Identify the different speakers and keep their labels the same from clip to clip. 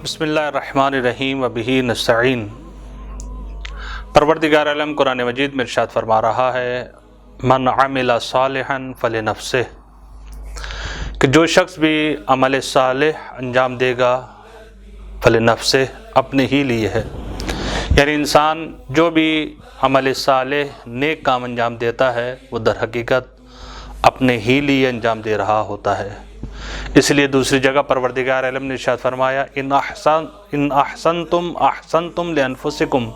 Speaker 1: بسم اللہ الرحمن الرحیم وبہ نستعین۔ پروردگار عالم قرآن مجید میں ارشاد فرما رہا ہے من عمل صالحا فلنفسہ، کہ جو شخص بھی عمل صالح انجام دے گا فلنفسہ، اپنے ہی لیے ہے۔ یعنی انسان جو بھی عمل صالح نیک کام انجام دیتا ہے وہ در حقیقت اپنے ہی لیے انجام دے رہا ہوتا ہے۔ اس لیے دوسری جگہ پروردگار عالم نے ارشاد فرمایا ان احسنتم احسنتم لانفسکم،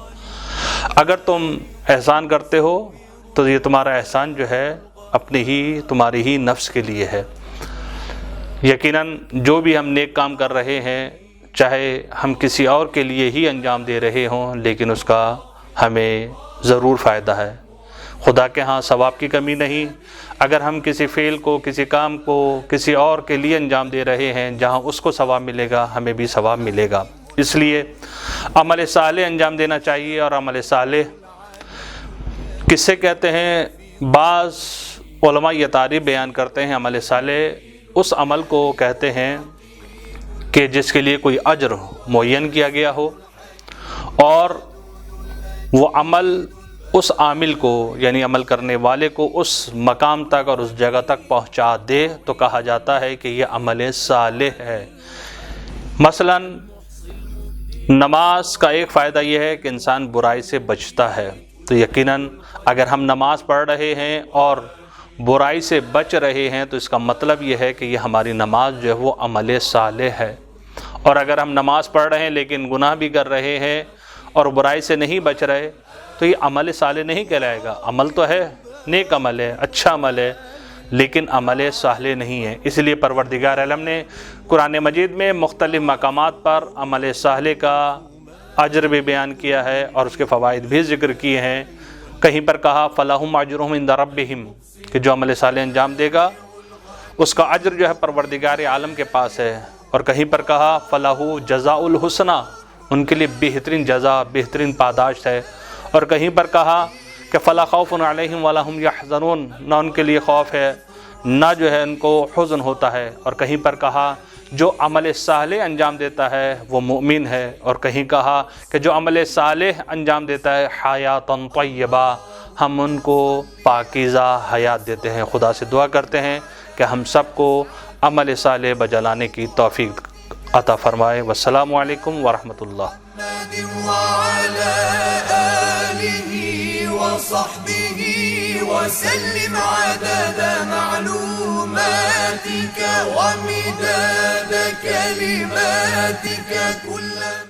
Speaker 1: اگر تم احسان کرتے ہو تو یہ تمہارا احسان جو ہے اپنے ہی تمہاری ہی نفس کے لیے ہے۔ یقیناً جو بھی ہم نیک کام کر رہے ہیں، چاہے ہم کسی اور کے لیے ہی انجام دے رہے ہوں، لیکن اس کا ہمیں ضرور فائدہ ہے۔ خدا کے ہاں ثواب کی کمی نہیں۔ اگر ہم کسی فعل کو، کسی کام کو کسی اور کے لیے انجام دے رہے ہیں، جہاں اس کو ثواب ملے گا ہمیں بھی ثواب ملے گا۔ اس لیے عمل صالح انجام دینا چاہیے۔ اور عمل صالح کس سے کہتے ہیں؟ بعض علماء یہ تعریف بیان کرتے ہیں عمل صالح اس عمل کو کہتے ہیں کہ جس کے لیے کوئی اجر معین کیا گیا ہو، اور وہ عمل اس عامل کو یعنی عمل کرنے والے کو اس مقام تک اور اس جگہ تک پہنچا دے تو کہا جاتا ہے کہ یہ عمل صالح ہے۔ مثلا نماز کا ایک فائدہ یہ ہے کہ انسان برائی سے بچتا ہے، تو یقیناً اگر ہم نماز پڑھ رہے ہیں اور برائی سے بچ رہے ہیں تو اس کا مطلب یہ ہے کہ یہ ہماری نماز جو ہے وہ عمل صالح ہے۔ اور اگر ہم نماز پڑھ رہے ہیں لیکن گناہ بھی کر رہے ہیں اور برائی سے نہیں بچ رہے تو یہ عمل صالح نہیں کہلائے گا۔ عمل تو ہے، نیک عمل ہے، اچھا عمل ہے، لیکن عمل صالح نہیں ہے۔ اس لیے پروردگار عالم نے قرآن مجید میں مختلف مقامات پر عمل صالح کا اجر بھی بیان کیا ہے اور اس کے فوائد بھی ذکر کیے ہیں۔ کہیں پر کہا فَلَهُمْ أَجْرُهُمْ عِنْدَ رَبِّهِمْ، کہ جو عمل صالح انجام دے گا اس کا اجر جو ہے پروردگار عالم کے پاس ہے۔ اور کہیں پر کہا فَلَهُ جَزَاءُ الْحُسْنَى، ان کے لیے بہترین جزا، بہترین پاداش ہے۔ اور کہیں پر کہا کہ فَلَا خَوْفٌ عَلَيْهِمْ وَلَا هُمْ يَحْزَنُونَ، نہ ان کے لیے خوف ہے نہ جو ہے ان کو حزن ہوتا ہے۔ اور کہیں پر کہا جو عمل صالح انجام دیتا ہے وہ مومن ہے۔ اور کہیں کہا کہ جو عمل صالح انجام دیتا ہے حیاتاً طیبہ، ہم ان کو پاکیزہ حیات دیتے ہیں۔ خدا سے دعا کرتے ہیں کہ ہم سب کو عمل صالح بجا لانے کی توفیق عطا فرمائے۔ والسلام علیکم ورحمۃ اللہ۔
Speaker 2: وصحبه وسلم عدد معلوماتك ومداد كلماتك كلما